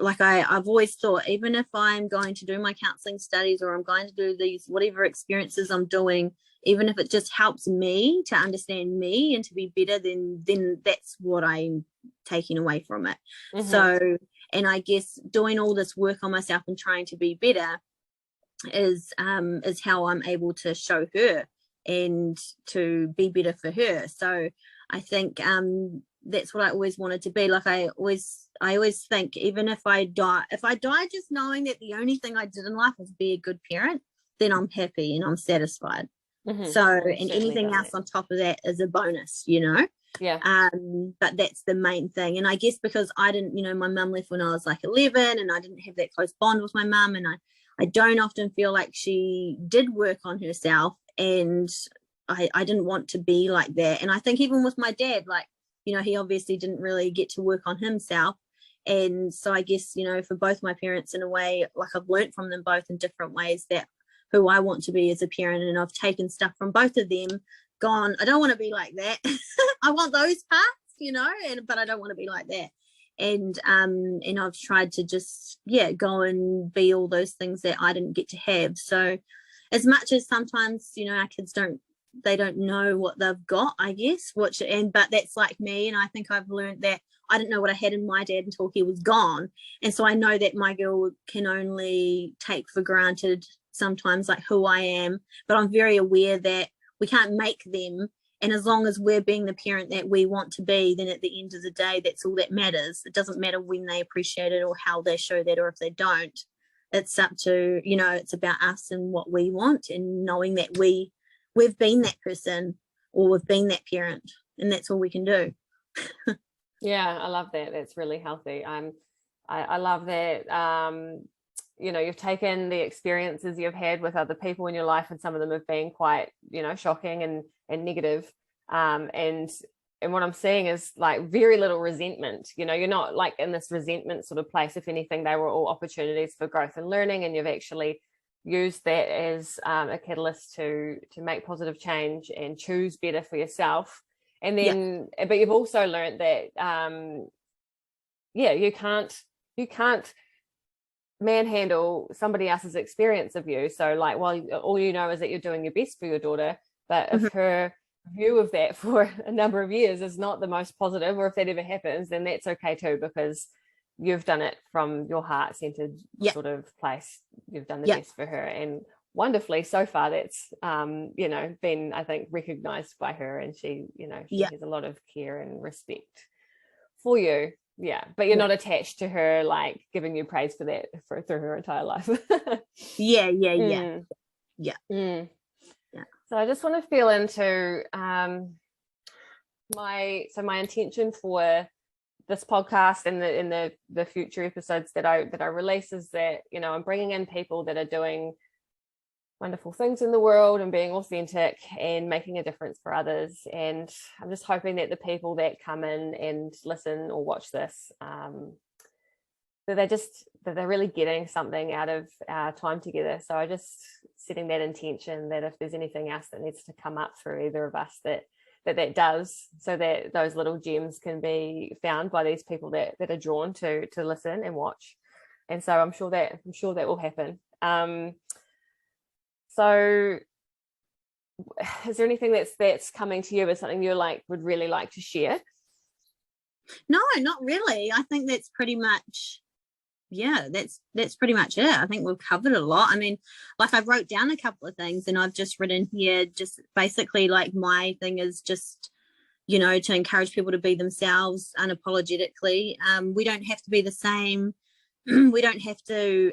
like, I've always thought, even if I'm going to do my counselling studies, or I'm going to do these whatever experiences I'm doing, even if it just helps me to understand me and to be better, then that's what I'm taking away from it. So, and I guess doing all this work on myself and trying to be better is how I'm able to show her and to be better for her. So I think that's what I always wanted to be. Like, I always think, even if I die just knowing that the only thing I did in life was be a good parent, then I'm happy and I'm satisfied. So, and anything else on top of that is a bonus, you know. But that's the main thing. And I guess because I didn't, you know, my mum left when I was like 11, and I didn't have that close bond with my mum, and I don't often feel like she did work on herself, and I didn't want to be like that. And I think even with my dad, like, you know, he obviously didn't really get to work on himself. And so I guess, you know, for both my parents, in a way, like, I've learned from them both in different ways that who I want to be as a parent. And I've taken stuff from both of them, gone, I don't want to be like that. I want those parts, you know, but I don't want to be like that. And I've tried to just, go and be all those things that I didn't get to have. So as much as sometimes, you know, our kids don't know what they've got, I guess, but that's like me. And I think I've learned that I didn't know what I had in my dad until he was gone. And so I know that my girl can only take for granted sometimes like who I am, but I'm very aware that we can't make them. And as long as we're being the parent that we want to be, then at the end of the day, that's all that matters. It doesn't matter when they appreciate it or how they show that, or if they don't. It's up to, you know, it's about us and what we want, and knowing that we've been that person or we've been that parent, and that's all we can do. Yeah, I love that. That's really healthy. I love that. You know, you've taken the experiences you've had with other people in your life, and some of them have been quite, you know, shocking and negative. And what I'm seeing is like very little resentment. You know, you're not like in this resentment sort of place. If anything, they were all opportunities for growth and learning, and you've actually used that as a catalyst to make positive change and choose better for yourself. And then, but you've also learned that, you can't manhandle somebody else's experience of you. So like, well, all you know is that you're doing your best for your daughter, but if her view of that for a number of years is not the most positive, or if that ever happens, then that's okay too, because you've done it from your heart-centered sort of place. You've done the best for her, and wonderfully so far that's you know, been, I think, recognized by her, and she, you know, she has a lot of care and respect for you. But you're not attached to her like giving you praise for that through her entire life. So I just want to feel into my intention for this podcast and the future episodes that I release is that, you know, I'm bringing in people that are doing wonderful things in the world and being authentic and making a difference for others. And I'm just hoping that the people that come in and listen or watch this, that they're really getting something out of our time together. So I just setting that intention that if there's anything else that needs to come up through either of us, that does, so that those little gems can be found by these people that are drawn to listen and watch. And so I'm sure that will happen. So is there anything that's coming to you as something you would really like to share? No, not really. I think that's pretty much, that's pretty much it. I think we've covered a lot. I mean, like I wrote down a couple of things and I've just written here, just basically like my thing is just, you know, to encourage people to be themselves unapologetically. We don't have to be the same. We don't have to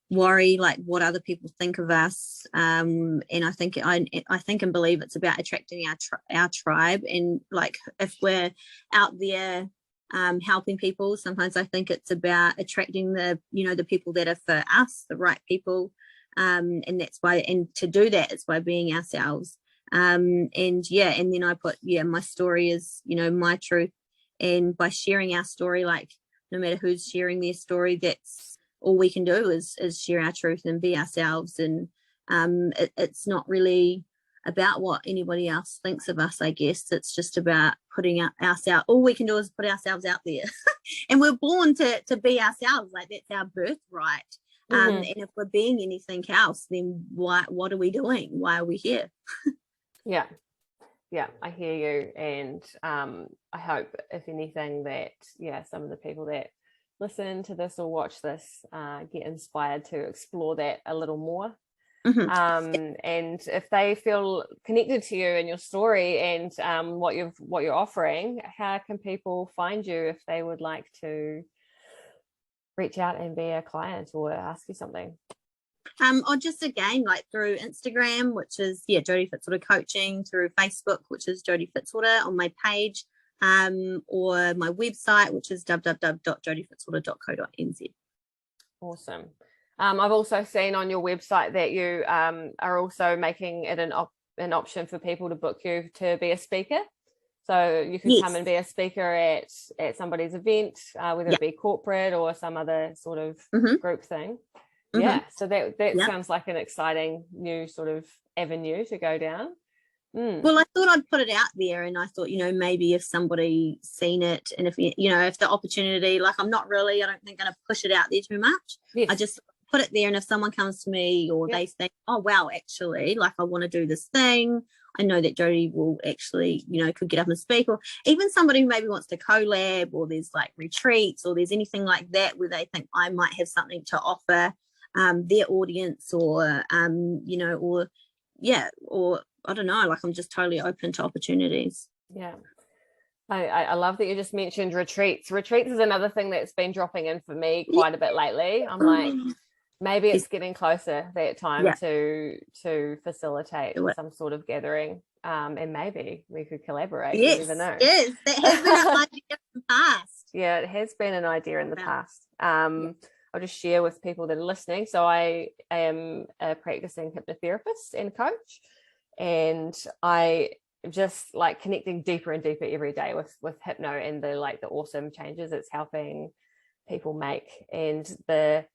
worry like what other people think of us, and I think and believe it's about attracting our tribe. And like if we're out there helping people, sometimes I think it's about attracting the people that are for us, the right people, and that's why, and to do that it's by being ourselves, and then I put my story is, you know, my truth, and by sharing our story, like no matter who's sharing their story, that's all we can do is share our truth and be ourselves. And it's not really about what anybody else thinks of us, I guess. It's just about putting ourselves, all we can do is put ourselves out there. And we're born to be ourselves, like that's our birthright. And if we're being anything else, then what are we doing? Why are we here? Yeah, I hear you. And I hope, if anything, that some of the people that listen to this or watch this get inspired to explore that a little more. And if they feel connected to you and your story and what you're offering, how can people find you if they would like to reach out and be a client or ask you something? Or just again, like through Instagram, which is Jodi Fitzwater Coaching, through Facebook, which is Jodi Fitzwater on my page, or my website, which is www.jodifitzwater.co.nz. Awesome. I've also seen on your website that you are also making it an option for people to book you to be a speaker. So you can come and be a speaker at somebody's event, whether it be corporate or some other sort of group thing. So that sounds like an exciting new sort of avenue to go down. Well, I thought I'd put it out there, and I thought, you know, maybe if somebody seen it, and if if the opportunity, like I don't think going to push it out there too much. I just put it there, and if someone comes to me or they think, oh wow, actually, like I want to do this thing, I know that Jodi will actually, could get up and speak, or even somebody who maybe wants to collab, or there's like retreats, or there's anything like that where they think I might have something to offer their audience, or or I don't know, like I'm just totally open to opportunities. Yeah. I love that you just mentioned retreats. Retreats is another thing that's been dropping in for me quite a bit lately. I'm like, maybe it's getting closer that time to facilitate some sort of gathering, and maybe we could collaborate. Yes, you never know. Yes, that has been an idea in the past. Yeah, it has been an idea in the past. I'll just share with people that are listening. So I am a practicing hypnotherapist and coach, and I just like connecting deeper and deeper every day with hypno and the awesome changes it's helping people make, and the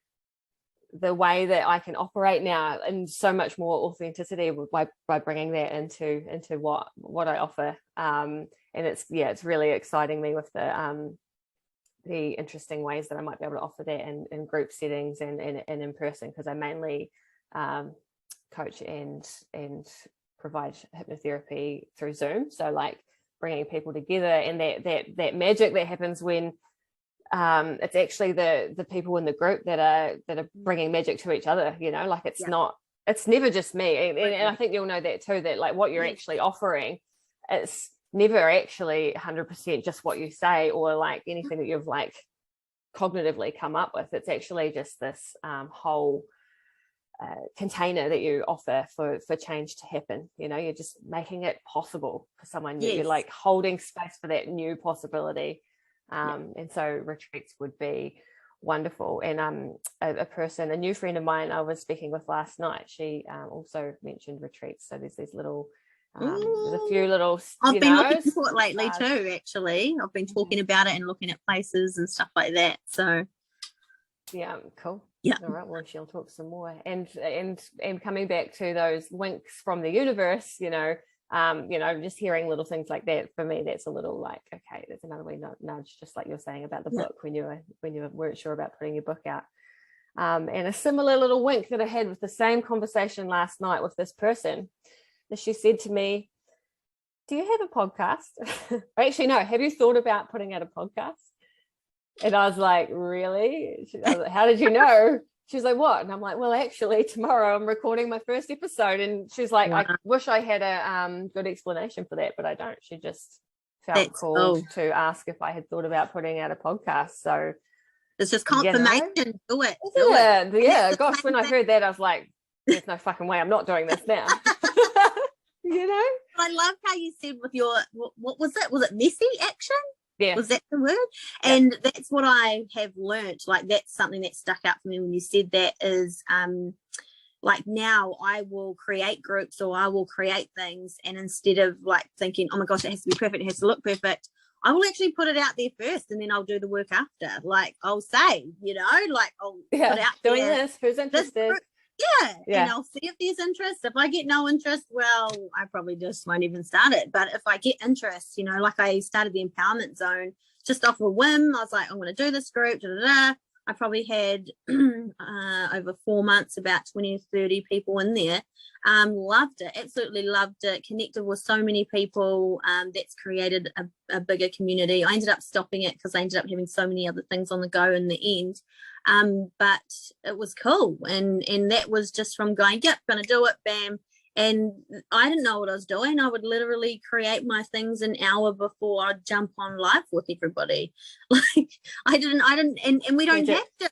way that I can operate now in so much more authenticity by bringing that into what I offer. And it's really exciting me with the interesting ways that I might be able to offer that in group settings and in person, because I mainly coach and provide hypnotherapy through Zoom. So like bringing people together, and that magic that happens when it's actually the people in the group that are bringing magic to each other, like it's never just me. And I think you'll know that too, that like what you're actually offering, it's never actually 100% just what you say or like anything that you've like cognitively come up with. It's actually just this whole container that you offer for change to happen. You're just making it possible for someone. You're like holding space for that new possibility. And so retreats would be wonderful. And a new friend of mine I was speaking with last night, she also mentioned retreats. So there's these little there's a few little, I've been looking for it lately too, actually. I've been talking about it and looking at places and stuff like that. So yeah, cool. Yeah. All right. Well, she'll talk some more. And coming back to those winks from the universe, just hearing little things like that, for me, that's a little like, okay, there's another way nudge, just like you're saying about the book when you weren't sure about putting your book out. And a similar little wink that I had with the same conversation last night with this person, that she said to me, do you have a podcast? Actually, no, have you thought about putting out a podcast? And I was like, really? I was like, how did you know? She's like, what? And I'm like, well, actually, tomorrow I'm recording my first episode. And she's like, wow. I wish I had a good explanation for that, but I don't. She just felt called to ask if I had thought about putting out a podcast. So it's just confirmation. Do it. Yeah. Gosh, when I heard that, I was like, there's no fucking way I'm not doing this now. I love how you said with your, what was it? Was it messy action? Yeah. Was that the word? Yeah. And that's what I have learned. Like that's something that stuck out for me when you said that, is like now I will create groups or I will create things, and instead of like thinking, oh my gosh, it has to be perfect, it has to look perfect, I will actually put it out there first and then I'll do the work after. Like I'll say, like I'll put out doing this, who's interested? And I'll see if there's interest. If I get no interest, well, I probably just won't even start it. But if I get interest, like I started the empowerment zone just off a whim. I was like, I'm going to do this group. I probably had over 4 months about 20 or 30 people in there. Loved it, absolutely loved it. Connected with so many people. That's created a bigger community. I ended up stopping it because I ended up having so many other things on the go in the end. But it was cool, and that was just from going, yep, gonna do it, bam. And I didn't know what I was doing. I would literally create my things an hour before I'd jump on live with everybody. Like I didn't, and we don't have to.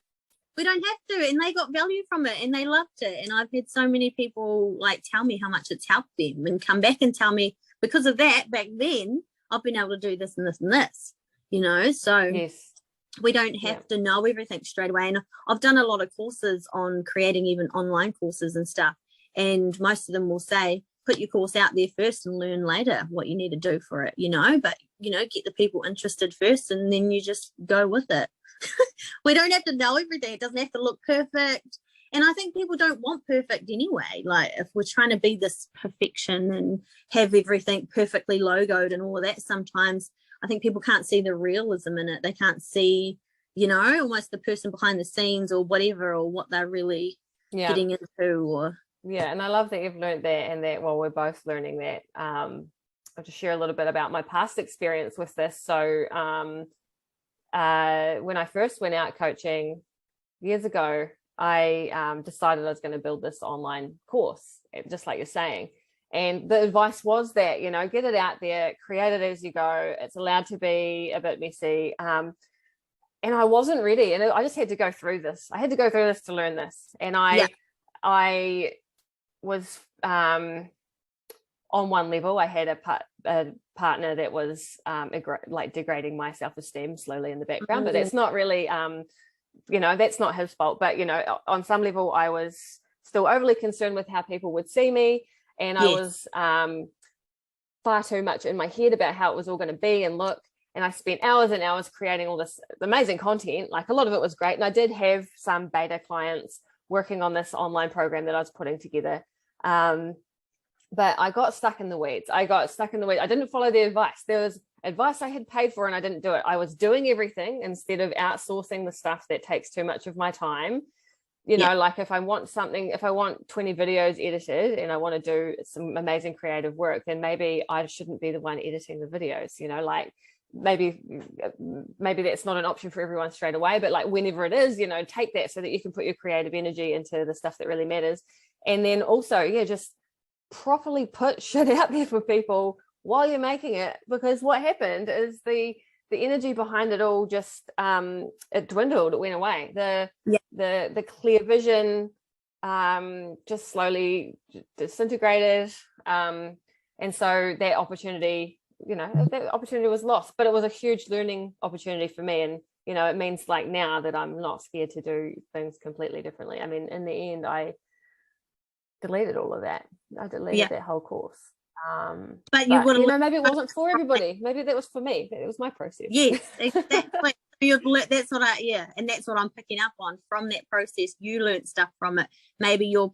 We don't have to, and they got value from it and they loved it. And I've had so many people like tell me how much it's helped them and come back and tell me, because of that, back then I've been able to do this and this and this, so yes. We don't have to know everything straight away. And I've done a lot of courses on creating even online courses and stuff, and most of them will say, put your course out there first and learn later what you need to do for it, but get the people interested first and then you just go with it. We don't have to know everything. It doesn't have to look perfect. And I think people don't want perfect anyway. Like if we're trying to be this perfection and have everything perfectly logoed and all of that, sometimes I think people can't see the realism in it. They can't see, almost the person behind the scenes or whatever, or what they're really getting into, or Yeah, and I love that you've learned that, and that, well, we're both learning that. I'll just share a little bit about my past experience with this. So when I first went out coaching years ago, I decided I was going to build this online course, just like you're saying. And the advice was that, you know, get it out there, create it as you go. It's allowed to be a bit messy. And I wasn't ready. And I just had to go through this. I had to go through this to learn this. And I was on one level, I had a partner that was like degrading my self-esteem slowly in the background, but that's not really, you know, that's not his fault. But, you know, on some level, I was still overly concerned with how people would see me. And I was far too much in my head about how it was all going to be and look. And I spent hours and hours creating all this amazing content. Like, a lot of it was great. And I did have some beta clients working on this online program that I was putting together. But I got stuck in the weeds. I didn't follow the advice. There was advice I had paid for and I didn't do it. I was doing everything instead of outsourcing the stuff that takes too much of my time. You know, like if I want 20 videos edited and I want to do some amazing creative work, then maybe I shouldn't be the one editing the videos, you know, like maybe that's not an option for everyone straight away, but like whenever it is, you know, take that so that you can put your creative energy into the stuff that really matters. And then also, just properly put shit out there for people while you're making it, because what happened is the energy behind it all just it dwindled, it went away. The clear vision just slowly disintegrated, and so that opportunity was lost. But it was a huge learning opportunity for me, and you know, it means like now that I'm not scared to do things completely differently. I mean, in the end, I deleted all of that. I deleted that whole course. But you know, maybe it wasn't for everybody. Maybe that was for me. It was my process. Yes, exactly. That's what and that's what I'm picking up on from that process. You learned stuff from it. Maybe you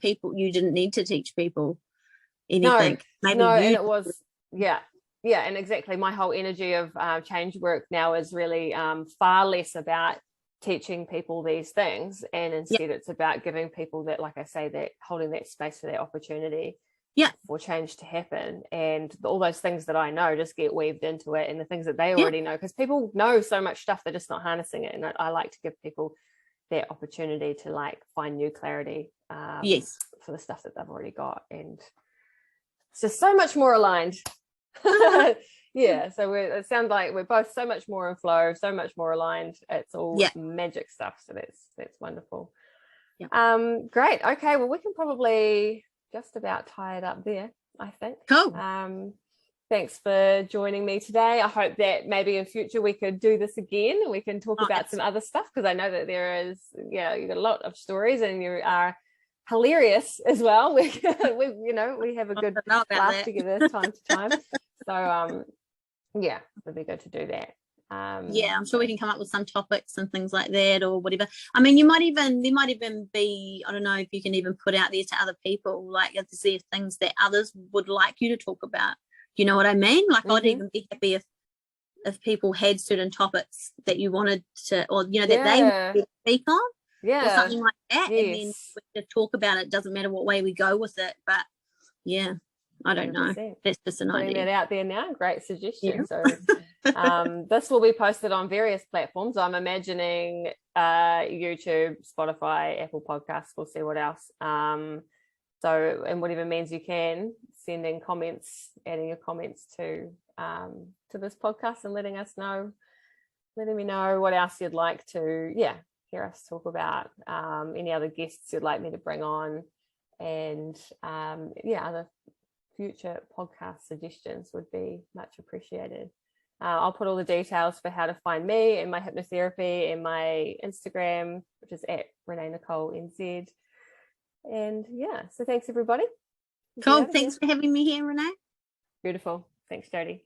didn't need to teach people anything. And it was and exactly. My whole energy of change work now is really far less about teaching people these things, and instead it's about giving people that, like I say, that holding that space for that opportunity for change to happen. And all those things that I know just get weaved into it, and the things that they already know, because people know so much stuff, they're just not harnessing it. And I like to give people that opportunity to like find new clarity for the stuff that they've already got, and it's just so much more aligned. So it sounds like we're both so much more in flow, so much more aligned. It's all magic stuff, so that's wonderful. Great. Okay, well, we can probably just about tie it up there, I think. Cool. Thanks for joining me today. I hope that maybe in future we could do this again and we can talk about some other stuff, because I know that there is, you've got a lot of stories and you are hilarious as well. We have a good laugh together time to time. So it'd be good to do that. I'm sure we can come up with some topics and things like that, or whatever. I mean, there might even be, I don't know if you can even put out there to other people, like if there's things that others would like you to talk about. You know what I mean? Like I'd even be happy if people had certain topics that you wanted to, or that they wanted to speak on, or something like that, and then we could talk about it. Doesn't matter what way we go with it, but I don't 100%. Know. That's just an idea. Putting that out there now. Great suggestion. So this will be posted on various platforms. I'm imagining YouTube, Spotify, Apple Podcasts. We'll see what else. So, and whatever means you can, send in comments, adding your comments to this podcast and letting me know what else you'd like to hear us talk about, any other guests you'd like me to bring on, and other future podcast suggestions would be much appreciated. I'll put all the details for how to find me and my hypnotherapy and my Instagram, which is at Renee Nicole NZ. And so thanks everybody. Cool. Thanks for having me here, Renee. Beautiful. Thanks, Jodi.